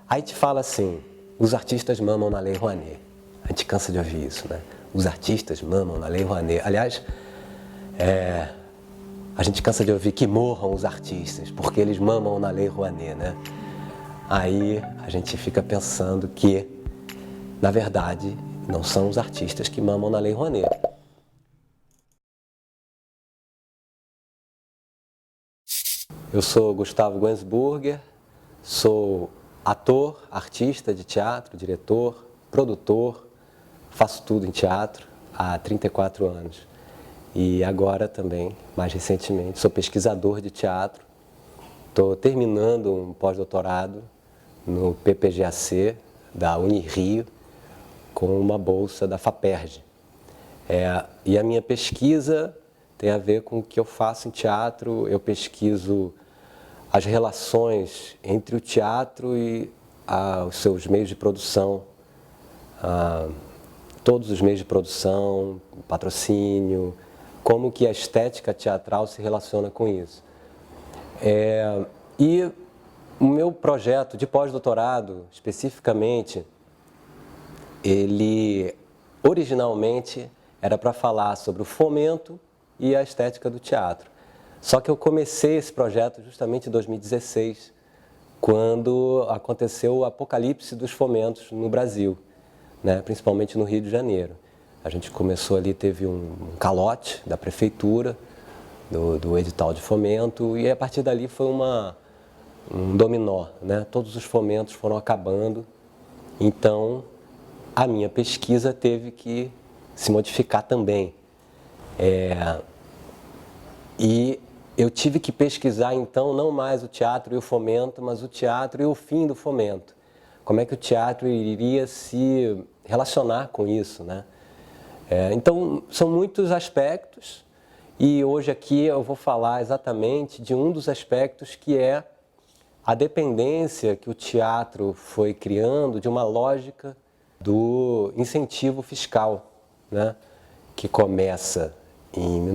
Aí te fala assim, os artistas mamam na Lei Rouanet. A gente cansa de ouvir isso, né? Os artistas mamam na Lei Rouanet. Aliás, a gente cansa de ouvir que morram os artistas, porque eles mamam na Lei Rouanet, né? Aí a gente fica pensando que, na verdade, não são os artistas que mamam na Lei Rouanet. Eu sou Gustavo Guensburger, sou ator, artista de teatro, diretor, produtor, faço tudo em teatro há 34 anos. E agora também, mais recentemente, sou pesquisador de teatro. Estou terminando um pós-doutorado no PPGAC da Unirio com uma bolsa da FAPERJ. E a minha pesquisa tem a ver com o que eu faço em teatro. Eu pesquiso as relações entre o teatro e os seus meios de produção, todos os meios de produção, patrocínio, como que a estética teatral se relaciona com isso. E o meu projeto de pós-doutorado, especificamente, ele originalmente era para falar sobre o fomento e a estética do teatro. Só que eu comecei esse projeto justamente em 2016, quando aconteceu o apocalipse dos fomentos no Brasil, né? Principalmente no Rio de Janeiro. A gente começou ali, teve um calote da prefeitura, do edital de fomento, e a partir dali foi um dominó, né? Todos os fomentos foram acabando, então a minha pesquisa teve que se modificar também. E eu tive que pesquisar, então, não mais o teatro e o fomento, mas o teatro e o fim do fomento. Como é que o teatro iria se relacionar com isso, né? Então, são muitos aspectos, e hoje aqui eu vou falar exatamente de um dos aspectos, que é a dependência que o teatro foi criando de uma lógica do incentivo fiscal, né? Que começa em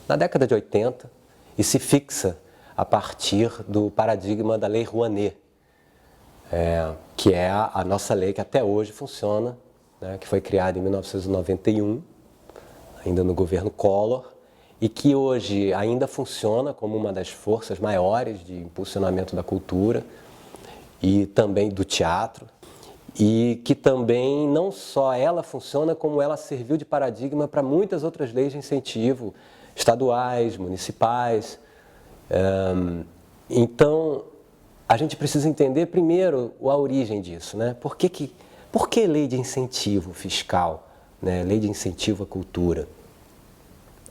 na década de 80 e se fixa a partir do paradigma da Lei Rouanet, que é a nossa lei que até hoje funciona, né? Que foi criada em 1991, ainda no governo Collor, e que hoje ainda funciona como uma das forças maiores de impulsionamento da cultura e também do teatro, e que também não só ela funciona, como ela serviu de paradigma para muitas outras leis de incentivo, estaduais, municipais. Então, a gente precisa entender primeiro a origem disso, né? Por que lei de incentivo fiscal, né? Lei de incentivo à cultura?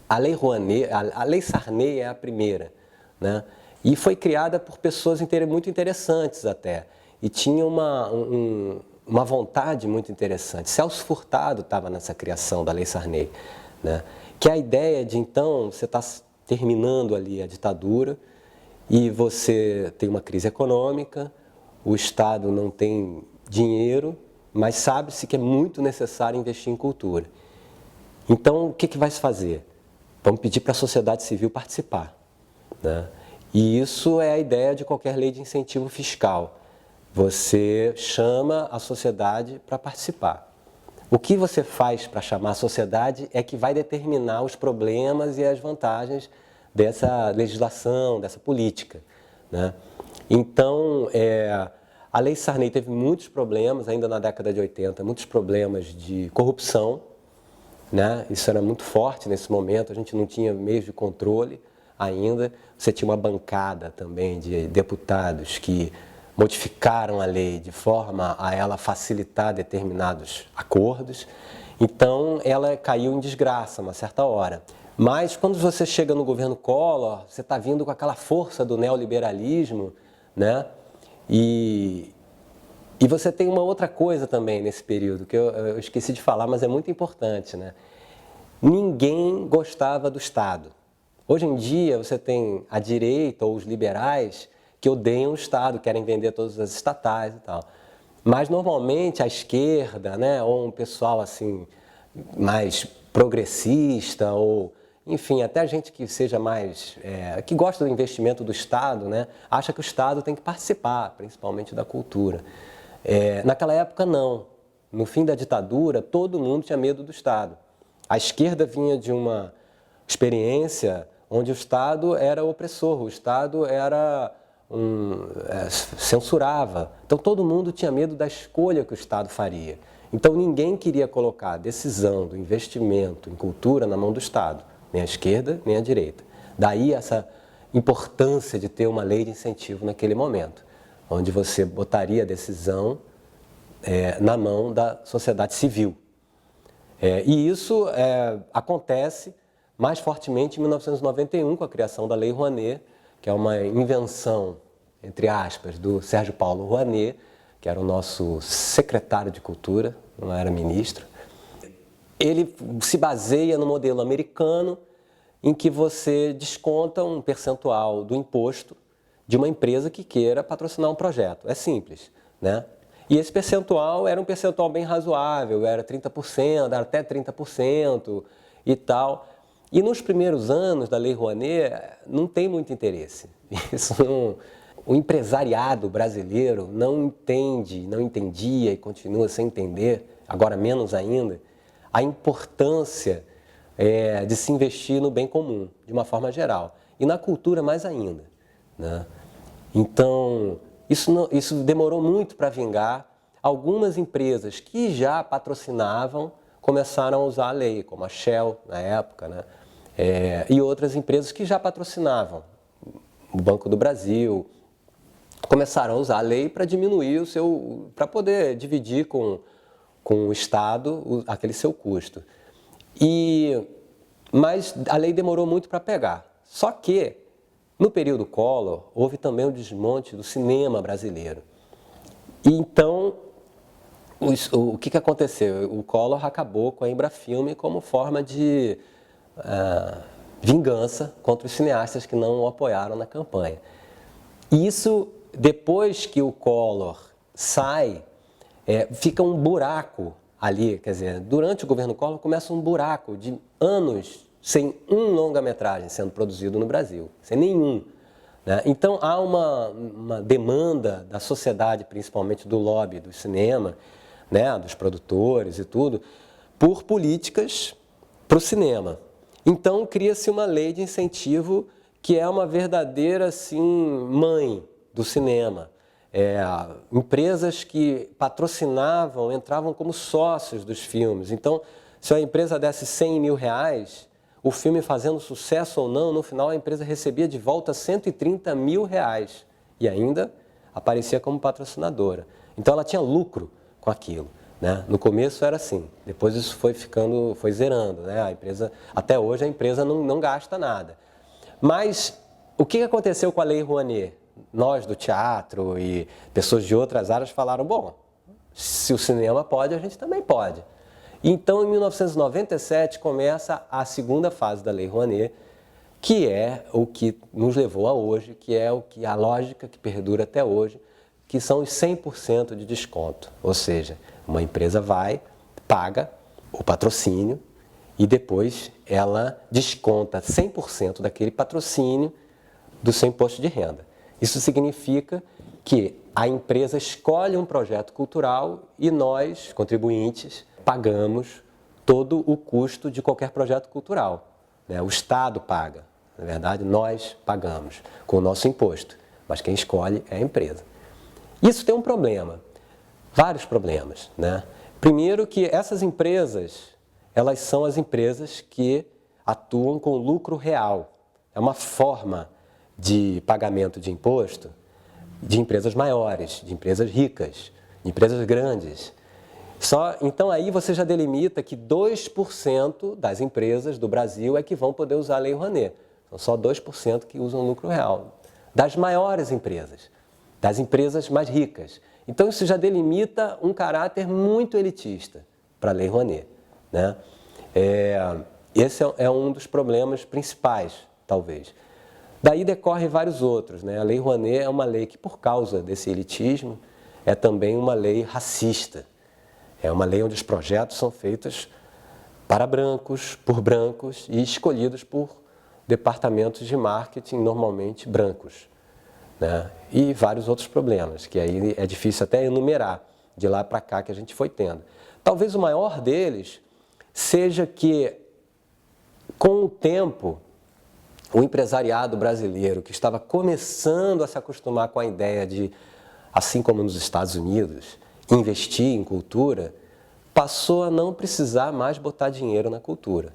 A Lei Rouanet, a Lei Sarney é a primeira, né? E foi criada por pessoas muito interessantes até, e tinha uma vontade muito interessante. Celso Furtado estava nessa criação da Lei Sarney, né? Que é a ideia de, então, você está terminando ali a ditadura e você tem uma crise econômica, o Estado não tem dinheiro, mas sabe-se que é muito necessário investir em cultura. Então, o que vai se fazer? Vamos pedir para a sociedade civil participar, né? E isso é a ideia de qualquer lei de incentivo fiscal. Você chama a sociedade para participar. O que você faz para chamar a sociedade é que vai determinar os problemas e as vantagens dessa legislação, dessa política, né? Então, a Lei Sarney teve muitos problemas, ainda na década de 80, muitos problemas de corrupção, né? Isso era muito forte nesse momento, a gente não tinha meios de controle ainda. Você tinha uma bancada também de deputados que modificaram a lei de forma a ela facilitar determinados acordos. Então, ela caiu em desgraça uma certa hora. Mas, quando você chega no governo Collor, você está vindo com aquela força do neoliberalismo, né? E você tem uma outra coisa também nesse período, que eu esqueci de falar, mas é muito importante, né? Ninguém gostava do Estado. Hoje em dia, você tem a direita ou os liberais que odeiam o Estado, querem vender todas as estatais e tal. Mas, normalmente, a esquerda, né, ou um pessoal assim, mais progressista ou enfim, até gente que seja mais, que gosta do investimento do Estado, né, acha que o Estado tem que participar, principalmente da cultura. Naquela época, não. No fim da ditadura, todo mundo tinha medo do Estado. A esquerda vinha de uma experiência onde o Estado era opressor, o Estado era censurava. Então todo mundo tinha medo da escolha que o Estado faria. Então ninguém queria colocar a decisão do investimento em cultura na mão do Estado, nem a esquerda, nem a direita. Daí essa importância de ter uma lei de incentivo naquele momento, onde você botaria a decisão na mão da sociedade civil. E isso acontece mais fortemente em 1991, com a criação da Lei Rouanet, que é uma invenção, entre aspas, do Sérgio Paulo Rouanet, que era o nosso secretário de Cultura, não era ministro. Ele se baseia no modelo americano, em que você desconta um percentual do imposto de uma empresa que queira patrocinar um projeto. É simples, né? E esse percentual era um percentual bem razoável, era 30%, era até 30% e tal. E nos primeiros anos da Lei Rouanet não tem muito interesse. O empresariado brasileiro não entendia e continua sem entender, agora menos ainda, a importância de se investir no bem comum, de uma forma geral. E na cultura mais ainda, né? Então, isso demorou muito para vingar. Algumas empresas que já patrocinavam começaram a usar a lei, como a Shell, na época, né? E outras empresas que já patrocinavam, o Banco do Brasil, começaram a usar a lei para diminuir para poder dividir com o Estado aquele seu custo. Mas a lei demorou muito para pegar. Só que, no período Collor, houve também o desmonte do cinema brasileiro. E então, o que aconteceu? O Collor acabou com a Embrafilme como forma de vingança contra os cineastas que não o apoiaram na campanha. Isso, depois que o Collor sai, fica um buraco ali, quer dizer, durante o governo Collor começa um buraco de anos sem um longa-metragem sendo produzido no Brasil, sem nenhum, né? Então há uma demanda da sociedade, principalmente do lobby do cinema, né, dos produtores e tudo, por políticas para o cinema. Então cria-se uma lei de incentivo que é uma verdadeira assim, mãe do cinema. Empresas que patrocinavam, entravam como sócios dos filmes. Então, se a empresa desse 100 mil reais, o filme fazendo sucesso ou não, no final a empresa recebia de volta 130 mil reais e ainda aparecia como patrocinadora. Então ela tinha lucro com aquilo, né? No começo era assim, depois isso foi zerando, né? Até hoje a empresa não gasta nada. Mas o que aconteceu com a Lei Rouanet? Nós do teatro e pessoas de outras áreas falaram, bom, se o cinema pode, a gente também pode. Então, em 1997, começa a segunda fase da Lei Rouanet, que é o que nos levou a hoje, que é a lógica que perdura até hoje, que são os 100% de desconto. Ou seja, uma empresa paga o patrocínio e depois ela desconta 100% daquele patrocínio do seu imposto de renda. Isso significa que a empresa escolhe um projeto cultural e nós, contribuintes, pagamos todo o custo de qualquer projeto cultural, né? O Estado paga, na verdade, nós pagamos com o nosso imposto, mas quem escolhe é a empresa. Isso tem um problema, vários problemas, né? Primeiro que essas empresas, elas são as empresas que atuam com lucro real. É uma forma de pagamento de imposto de empresas maiores, de empresas ricas, de empresas grandes. Então aí você já delimita que 2% das empresas do Brasil é que vão poder usar a Lei Rouanet. São só 2% que usam lucro real. Das maiores empresas, das empresas mais ricas. Então isso já delimita um caráter muito elitista para a Lei Rouanet, né? Esse é um dos problemas principais, talvez. Daí decorrem vários outros, né? A Lei Rouanet é uma lei que, por causa desse elitismo, é também uma lei racista. É uma lei onde os projetos são feitos para brancos, por brancos e escolhidos por departamentos de marketing normalmente brancos, né? E vários outros problemas, que aí é difícil até enumerar de lá para cá que a gente foi tendo. Talvez o maior deles seja que, com o tempo, o empresariado brasileiro, que estava começando a se acostumar com a ideia de, assim como nos Estados Unidos, investir em cultura, passou a não precisar mais botar dinheiro na cultura.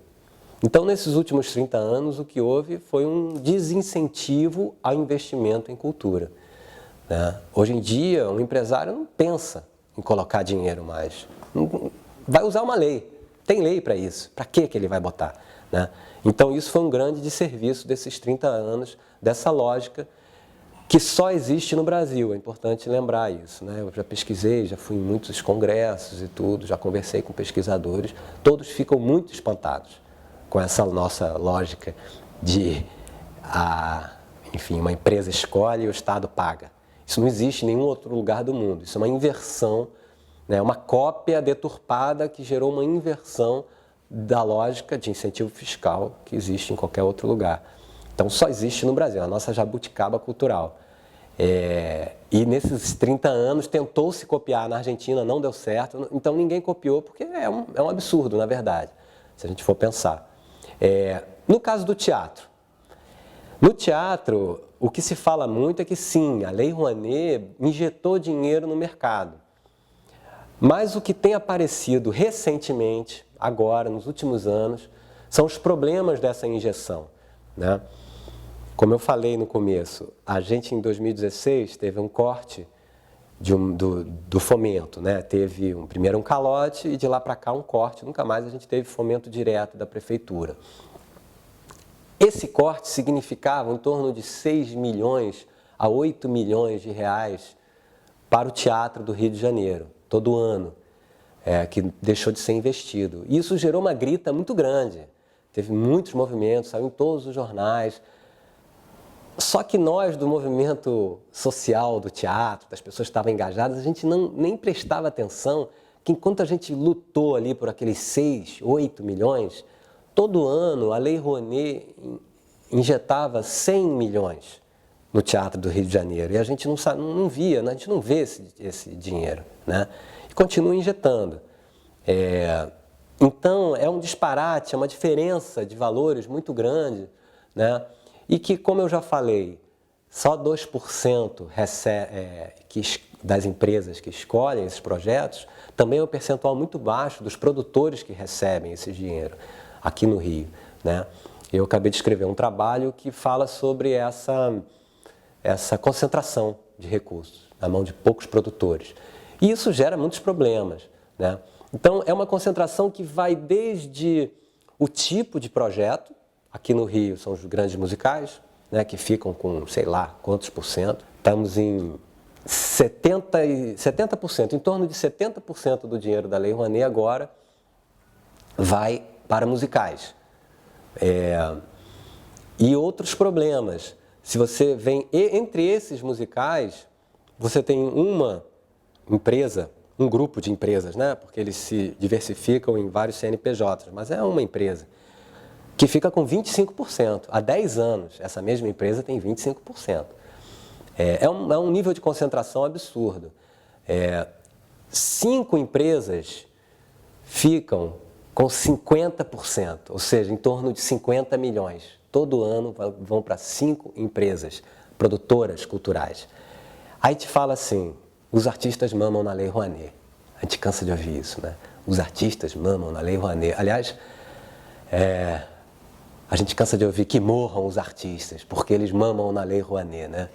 Então, nesses últimos 30 anos, o que houve foi um desincentivo ao investimento em cultura, né? Hoje em dia, um empresário não pensa em colocar dinheiro mais. Vai usar uma lei. Tem lei para isso. Para que ele vai botar, né? Então, isso foi um grande desserviço desses 30 anos, dessa lógica que só existe no Brasil. É importante lembrar isso, né? Eu já pesquisei, já fui em muitos congressos e tudo, já conversei com pesquisadores, todos ficam muito espantados com essa nossa lógica de, enfim, uma empresa escolhe e o Estado paga. Isso não existe em nenhum outro lugar do mundo. Isso é uma inversão, né? Uma cópia deturpada que gerou uma inversão da lógica de incentivo fiscal que existe em qualquer outro lugar. Então, só existe no Brasil, a nossa jabuticaba cultural. E nesses 30 anos tentou-se copiar na Argentina, não deu certo, então ninguém copiou, porque é um absurdo, na verdade, se a gente for pensar. No caso do teatro, no teatro, o que se fala muito é que sim, a Lei Rouanet injetou dinheiro no mercado. Mas o que tem aparecido recentemente, agora, nos últimos anos, são os problemas dessa injeção, né? Como eu falei no começo, a gente em 2016 teve um corte do fomento, né? Teve primeiro um calote e de lá para cá um corte, nunca mais a gente teve fomento direto da prefeitura. Esse corte significava em torno de 6 milhões a 8 milhões de reais para o teatro do Rio de Janeiro, todo ano, que deixou de ser investido. E isso gerou uma grita muito grande, teve muitos movimentos, saiu em todos os jornais. Só que nós, do movimento social do teatro, das pessoas que estavam engajadas, a gente nem prestava atenção que enquanto a gente lutou ali por aqueles 6, 8 milhões, todo ano a Lei Rouanet injetava 100 milhões no Teatro do Rio de Janeiro. E a gente não via, a gente não vê esse dinheiro, né? E continua injetando. Então, é um disparate, é uma diferença de valores muito grande, né? E que, como eu já falei, só 2% das empresas que escolhem esses projetos, também é um percentual muito baixo dos produtores que recebem esse dinheiro aqui no Rio, né? Eu acabei de escrever um trabalho que fala sobre essa concentração de recursos na mão de poucos produtores. E isso gera muitos problemas, né? Então, é uma concentração que vai desde o tipo de projeto. Aqui no Rio são os grandes musicais, né, que ficam com, sei lá, quantos por cento. Estamos em 70%, em torno de 70% do dinheiro da Lei Rouanet agora vai para musicais. E outros problemas. Se você vem entre esses musicais, você tem uma empresa, um grupo de empresas, né, porque eles se diversificam em vários CNPJs, mas é uma empresa que fica com 25%. Há 10 anos, essa mesma empresa tem 25%. É um nível de concentração absurdo. 5 empresas ficam com 50%, ou seja, em torno de 50 milhões. Todo ano vão para 5 empresas produtoras culturais. Aí te fala assim, os artistas mamam na Lei Rouanet. A gente cansa de ouvir isso, né? Os artistas mamam na Lei Rouanet. Aliás, a gente cansa de ouvir que morram os artistas, porque eles mamam na Lei Rouanet, né?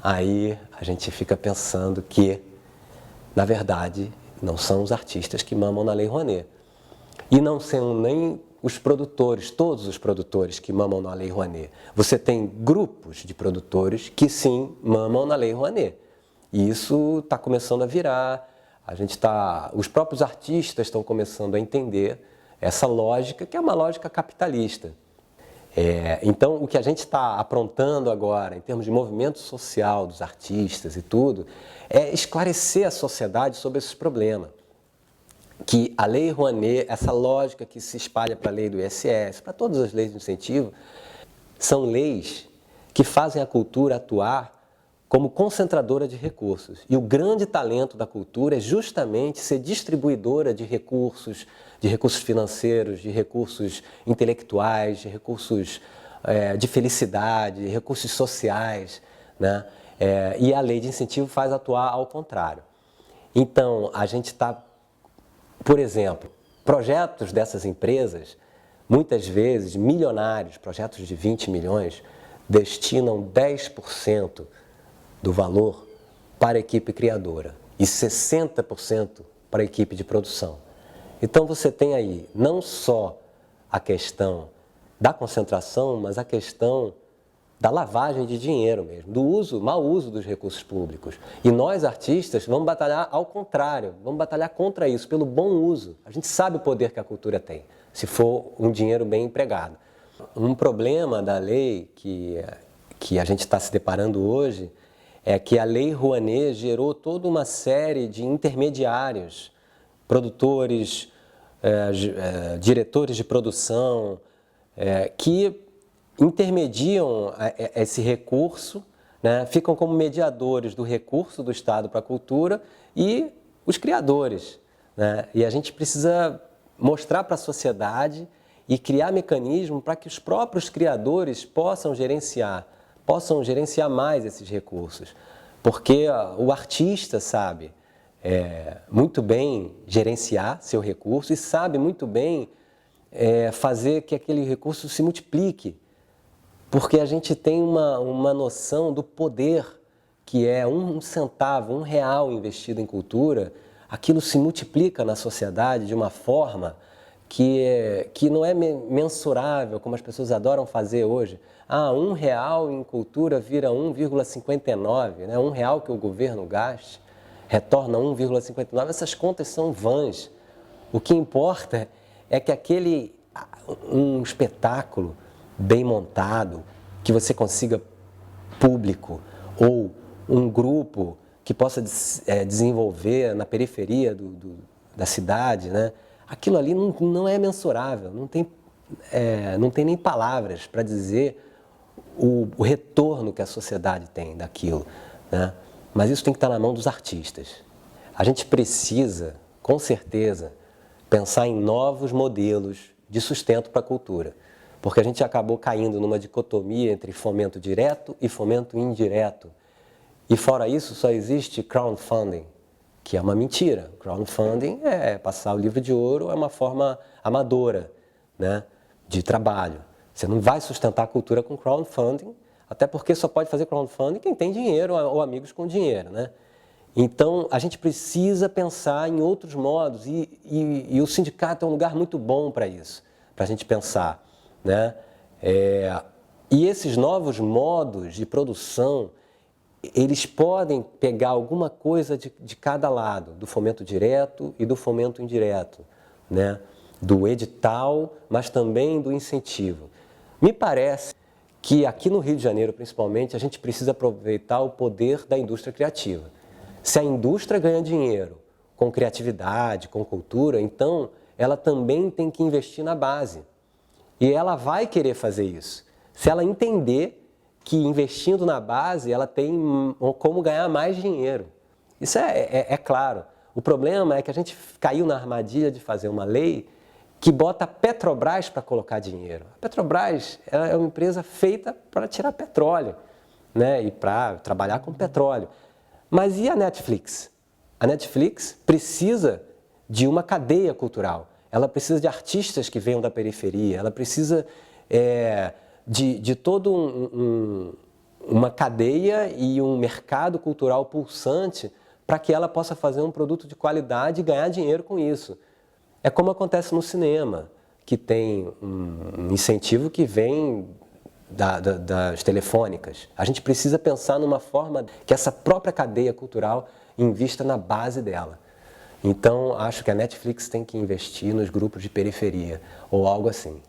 Aí a gente fica pensando que, na verdade, não são os artistas que mamam na Lei Rouanet. E não são nem os produtores, todos os produtores que mamam na Lei Rouanet. Você tem grupos de produtores que sim mamam na Lei Rouanet. E isso está começando a virar. Os próprios artistas estão começando a entender essa lógica, que é uma lógica capitalista. Então, o que a gente está aprontando agora, em termos de movimento social dos artistas e tudo, é esclarecer a sociedade sobre esses problemas. que a Lei Rouanet, essa lógica que se espalha para a lei do ISS, para todas as leis de incentivo, são leis que fazem a cultura atuar como concentradora de recursos. E o grande talento da cultura é justamente ser distribuidora de recursos financeiros, de recursos intelectuais, de recursos de felicidade, de recursos sociais, né? E a lei de incentivo faz atuar ao contrário. Então, a gente está, por exemplo, projetos dessas empresas, muitas vezes milionários, projetos de 20 milhões, destinam 10% do valor para a equipe criadora e 60% para a equipe de produção. Então você tem aí não só a questão da concentração, mas a questão da lavagem de dinheiro mesmo, do mau uso dos recursos públicos. E nós, artistas, vamos batalhar ao contrário, vamos batalhar contra isso, pelo bom uso. A gente sabe o poder que a cultura tem, se for um dinheiro bem empregado. Um problema da lei que a gente está se deparando hoje é que a Lei Rouanet gerou toda uma série de intermediários, produtores, diretores de produção, que intermediam esse recurso, né, ficam como mediadores do recurso do Estado para a cultura e os criadores, né? E a gente precisa mostrar para a sociedade e criar mecanismo para que os próprios criadores possam gerenciar mais esses recursos. Porque o artista sabe muito bem gerenciar seu recurso e sabe muito bem fazer que aquele recurso se multiplique. Porque a gente tem uma noção do poder que é um centavo, R$1 investido em cultura, aquilo se multiplica na sociedade de uma forma que não é mensurável, como as pessoas adoram fazer hoje. R$1 em cultura vira 1,59, né? R$1 que o governo gaste retorna 1,59. Essas contas são vãs. O que importa é que um espetáculo bem montado, que você consiga público ou um grupo que possa desenvolver na periferia da cidade, né? Aquilo ali não é mensurável, não tem nem palavras para dizer o retorno que a sociedade tem daquilo, né? Mas isso tem que estar na mão dos artistas. A gente precisa, com certeza, pensar em novos modelos de sustento para a cultura. Porque a gente acabou caindo numa dicotomia entre fomento direto e fomento indireto. E fora isso, só existe crowdfunding, que é uma mentira. Crowdfunding é passar o livro de ouro, é uma forma amadora, né, de trabalho. Você não vai sustentar a cultura com crowdfunding, até porque só pode fazer crowdfunding quem tem dinheiro ou amigos com dinheiro, né? Então, a gente precisa pensar em outros modos e o sindicato é um lugar muito bom para isso, para a gente pensar, né? E esses novos modos de produção, eles podem pegar alguma coisa de cada lado, do fomento direto e do fomento indireto, né? Do edital, mas também do incentivo. Me parece que aqui no Rio de Janeiro, principalmente, a gente precisa aproveitar o poder da indústria criativa. Se a indústria ganha dinheiro com criatividade, com cultura, então ela também tem que investir na base. E ela vai querer fazer isso. Se ela entender que investindo na base, ela tem como ganhar mais dinheiro. Isso é claro. O problema é que a gente caiu na armadilha de fazer uma lei que bota a Petrobras para colocar dinheiro. A Petrobras é uma empresa feita para tirar petróleo, né, e para trabalhar com petróleo. Mas e a Netflix? A Netflix precisa de uma cadeia cultural. Ela precisa de artistas que venham da periferia. Ela precisa de toda uma cadeia e um mercado cultural pulsante para que ela possa fazer um produto de qualidade e ganhar dinheiro com isso. É como acontece no cinema, que tem um incentivo que vem das telefônicas. A gente precisa pensar numa forma que essa própria cadeia cultural invista na base dela. Então, acho que a Netflix tem que investir nos grupos de periferia, ou algo assim.